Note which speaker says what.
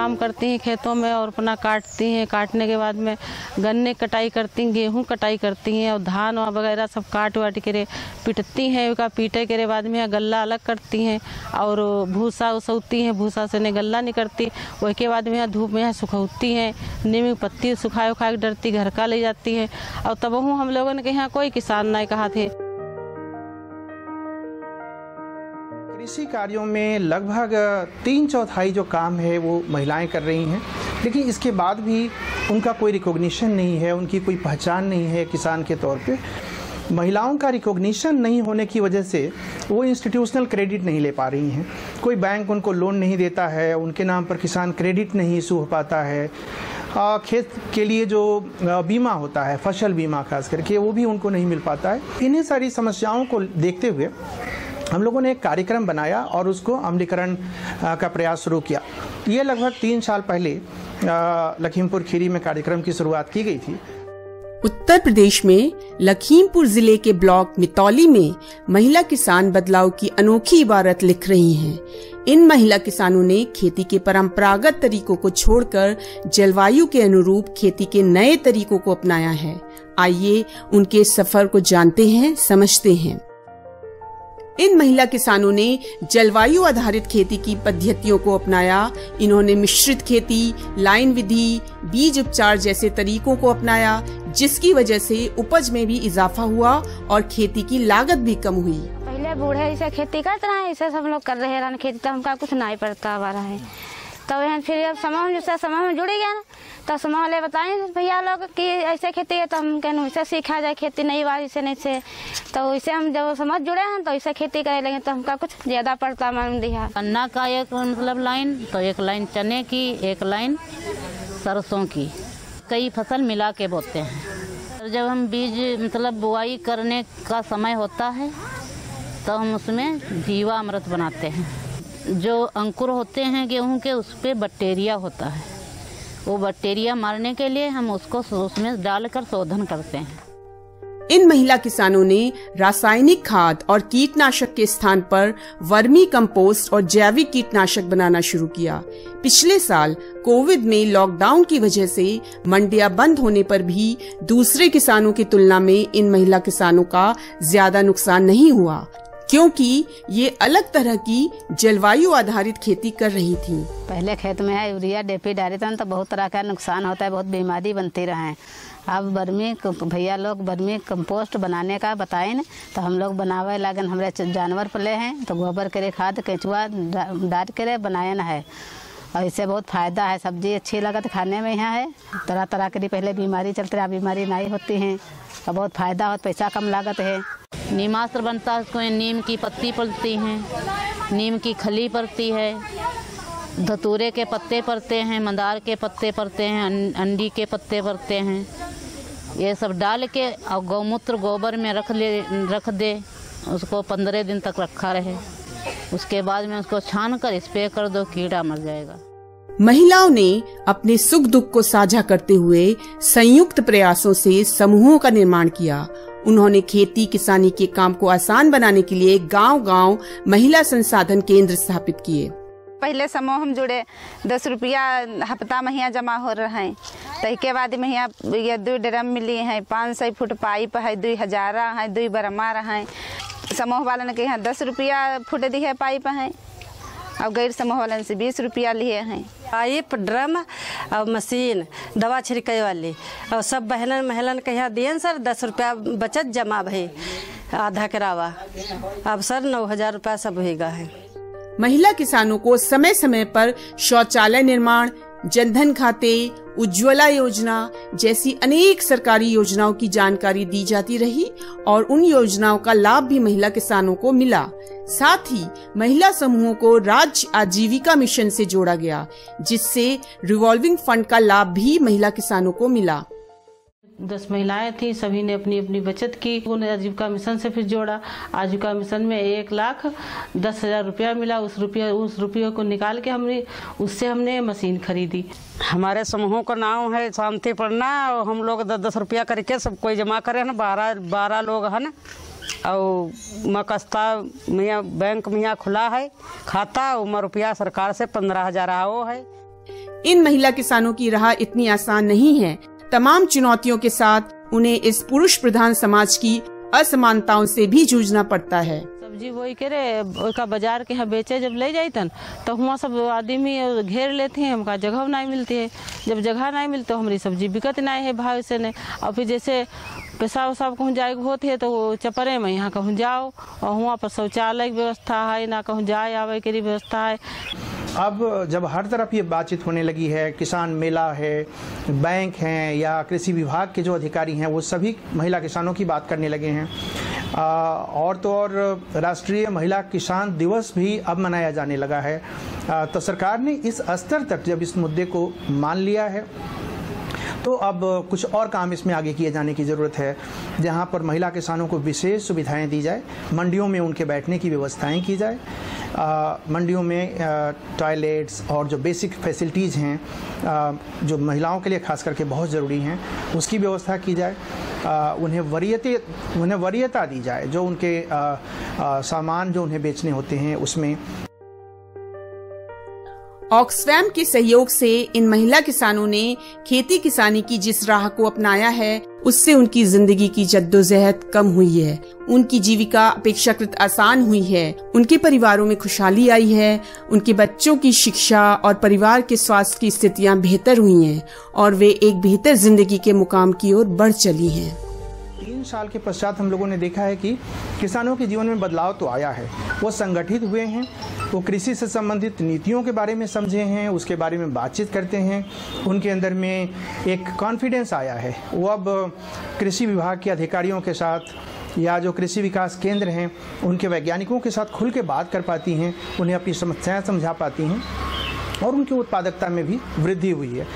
Speaker 1: काम करती हैं खेतों में और अपना काटती हैं। काटने के बाद में गन्ने कटाई करती हैं, गेहूँ कटाई करती हैं और धान वगैरह सब काट वाट के पीटती हैं। उसका पीटे के बाद में गल्ला अलग करती हैं और भूसा उसौती हैं, भूसा से ने गल्ला निकलती। उसके बाद में धूप में सुखौती हैं, नीम की पत्ती सुखा उखा के डरती घर का ले जाती हैं। और तब हम लोगों ने यहाँ कोई किसान नहीं कहा थे।
Speaker 2: कृषि कार्यों में लगभग 3/4 जो काम है वो महिलाएं कर रही हैं, लेकिन इसके बाद भी उनका कोई रिकॉग्निशन नहीं है, उनकी कोई पहचान नहीं है किसान के तौर पे। महिलाओं का रिकॉग्निशन नहीं होने की वजह से वो इंस्टीट्यूशनल क्रेडिट नहीं ले पा रही हैं। कोई बैंक उनको लोन नहीं देता है, उनके नाम पर किसान क्रेडिट नहीं इशू हो पाता है। खेत के लिए जो बीमा होता है, फसल बीमा खास करके, वो भी उनको नहीं मिल पाता है। इन्हीं सारी समस्याओं को देखते हुए हम लोगों ने एक कार्यक्रम बनाया और उसको अमलीकरण का प्रयास शुरू किया। ये लगभग 3 साल पहले लखीमपुर खीरी में कार्यक्रम की शुरुआत की गई थी।
Speaker 3: उत्तर प्रदेश में लखीमपुर जिले के ब्लॉक मितौली में महिला किसान बदलाव की अनोखी इबारत लिख रही हैं। इन महिला किसानों ने खेती के परंपरागत तरीकों को छोड़कर जलवायु के अनुरूप खेती के नए तरीकों को अपनाया है। आइए उनके सफर को जानते हैं, समझते हैं। इन महिला किसानों ने जलवायु आधारित खेती की पद्धतियों को अपनाया। इन्होंने मिश्रित खेती, लाइन विधि, बीज उपचार जैसे तरीकों को अपनाया, जिसकी वजह से उपज में भी इजाफा हुआ और खेती की लागत भी कम हुई।
Speaker 4: पहले बूढ़े जैसे खेती करते रहे, ऐसे सब लोग कर रहे हैं खेती, तो हमका कुछ नहीं पड़ता हमारा है। तो यहाँ फिर अब समूह जैसे समूह में जुड़ी गया ना, तो समूह वाले बताए भैया लोग कि ऐसे खेती है, तो हम कहने वैसे सीखा जाए खेती, नई बार इसे नहीं से। तो वैसे हम जब समझ जुड़े हैं तो ऐसे खेती करे लगे, तो हमका कुछ ज्यादा पड़ता मालूम दिया।
Speaker 5: गन्ना का एक मतलब लाइन, तो एक लाइन चने की, एक लाइन सरसों की, कई फसल मिला के बोते हैं। जब हम बीज मतलब बुआई करने का समय होता है तो हम उसमें जीवा अमृत बनाते हैं। जो अंकुर होते हैं गेहूं के, उस पे बैक्टीरिया होता है, वो बैक्टीरिया मारने के लिए हम उसको उसमें डालकर शोधन करते हैं।
Speaker 3: इन महिला किसानों ने रासायनिक खाद और कीटनाशक के स्थान पर वर्मी कंपोस्ट और जैविक कीटनाशक बनाना शुरू किया। पिछले साल कोविड में लॉकडाउन की वजह से मंडियां बंद होने पर भी दूसरे किसानों की तुलना में इन महिला किसानों का ज्यादा नुकसान नहीं हुआ, क्योंकि ये अलग तरह की जलवायु आधारित खेती कर रही थी।
Speaker 4: पहले खेत में है यूरिया डीएपी डालते हैं तो बहुत तरह का नुकसान होता है, बहुत बीमारी बनती रहे। अब भैया लोग वर्मी कंपोस्ट बनाने का बताए न, तो हम लोग बनावे लागन। हमारे जानवर पले हैं तो गोबर के खाद केंचुआ डाल के बनाए न है, और इससे बहुत फ़ायदा है। सब्जी अच्छी लगत खाने में यहाँ है। तरह तरह की पहले बीमारी चलती रहा, बीमारी नहीं होती है और बहुत फ़ायदा हो, पैसा कम लागत है।
Speaker 5: नीमास्त्र बनता है, उसको नीम की पत्ती पड़ती हैं, नीम की खली पड़ती है, धतूरे के पत्ते पड़ते हैं, मंदार के पत्ते पड़ते हैं, अंडी के पत्ते पड़ते हैं। ये सब डाल के और गौमूत्र गोबर में रख दे, उसको 15 दिन तक रखा रहे। उसके बाद में उसको छान कर स्प्रे कर दो, कीड़ा मर जाएगा।
Speaker 3: महिलाओं ने अपने सुख दुख को साझा करते हुए संयुक्त प्रयासों से समूहों का निर्माण किया। उन्होंने खेती किसानी के काम को आसान बनाने के लिए गांव-गांव महिला संसाधन केंद्र स्थापित किए।
Speaker 6: पहले समूह हम जुड़े 10 रुपया हफ्ता महीना जमा हो रहा है। तो के बाद महीना ये 2 ड्रम मिली है, 500 फुट पाइप है, 2000 है, 2 बरमा है। समूह वालन के यहाँ 10 रुपया फुट दी है पाइप है, और गैर समूह वालन से 20 रुपया लिए हैं।
Speaker 7: पाइप, ड्रम और मशीन, दवा छिड़के वाली, और सब बहनन महलन के यहाँ दिए सर 10 रुपया बचत जमा भई, आधा करावा। अब सर 9000 रुपया सब होगा है।
Speaker 3: महिला किसानों को समय समय पर शौचालय निर्माण, जनधन खाते, उज्ज्वला योजना जैसी अनेक सरकारी योजनाओं की जानकारी दी जाती रही और उन योजनाओं का लाभ भी महिला किसानों को मिला। साथ ही महिला समूहों को राज्य आजीविका मिशन से जोड़ा गया, जिससे रिवॉल्विंग फंड का लाभ भी महिला किसानों को मिला।
Speaker 1: 10 महिलाएं थी, सभी ने अपनी अपनी बचत की। उन्हें आजीविका मिशन से फिर जोड़ा। आजीविका मिशन में 1,10,000 रुपया मिला। उस रुपये को निकाल के हमने मशीन खरीदी।
Speaker 7: हमारे समूहों का नाम है शांतिपूर्णा, और हम लोग 10-10 रुपया करके सब कोई जमा करे ना, 12 लोग है ना। और मकस्ता बैंक में खुला है खाता, उमर रुपया सरकार से 15,000 आओ है।
Speaker 3: इन महिला किसानों की राह इतनी आसान नहीं है। तमाम चुनौतियों के साथ उन्हें इस पुरुष प्रधान समाज की असमानताओं से भी जूझना पड़ता है।
Speaker 1: सब्जी वही करे का बाजार के यहाँ बेचे जब ले जातन तो वहाँ सब आदमी घेर लेते हैं, हमका जगह नहीं मिलती है। जब जगह नहीं मिलती तो हमारी सब्जी बिकत नहीं है भाव से नहीं। और फिर जैसे पेशाब वसाब कहूँ जाए होते है तो वो चपरे में यहाँ कहूँ जाओ और वहाँ पर शौचालय की व्यवस्था है ना, कहूँ जाए आवे की व्यवस्था है।
Speaker 2: अब जब हर तरफ ये बातचीत होने लगी है, किसान मेला है, बैंक हैं या कृषि विभाग के जो अधिकारी हैं वो सभी महिला किसानों की बात करने लगे हैं। और तो और राष्ट्रीय महिला किसान दिवस भी अब मनाया जाने लगा है। तो सरकार ने इस स्तर तक जब इस मुद्दे को मान लिया है तो अब कुछ और काम इसमें आगे किए जाने की ज़रूरत है, जहां पर महिला किसानों को विशेष सुविधाएं दी जाए, मंडियों में उनके बैठने की व्यवस्थाएं की जाए, मंडियों में टॉयलेट्स और जो बेसिक फैसिलिटीज़ हैं जो महिलाओं के लिए खास करके बहुत ज़रूरी हैं उसकी व्यवस्था की जाए, उन्हें वरीयता दी जाए जो उनके सामान जो उन्हें बेचने होते हैं उसमें।
Speaker 3: ऑक्सफैम के सहयोग से इन महिला किसानों ने खेती किसानी की जिस राह को अपनाया है उससे उनकी जिंदगी की जद्दोजहद कम हुई है, उनकी जीविका अपेक्षाकृत आसान हुई है, उनके परिवारों में खुशहाली आई है, उनके बच्चों की शिक्षा और परिवार के स्वास्थ्य की स्थितियां बेहतर हुई हैं और वे एक बेहतर जिंदगी के मुकाम की ओर बढ़ चली हैं।
Speaker 2: 3 साल के पश्चात हम लोगों ने देखा है कि किसानों के जीवन में बदलाव तो आया है, वो संगठित हुए हैं, वो कृषि से संबंधित नीतियों के बारे में समझे हैं, उसके बारे में बातचीत करते हैं, उनके अंदर में एक कॉन्फिडेंस आया है। वो अब कृषि विभाग के अधिकारियों के साथ या जो कृषि विकास केंद्र हैं उनके वैज्ञानिकों के साथ खुल के बात कर पाती हैं, उन्हें अपनी समस्याएं समझा पाती हैं और उनकी उत्पादकता में भी वृद्धि हुई है।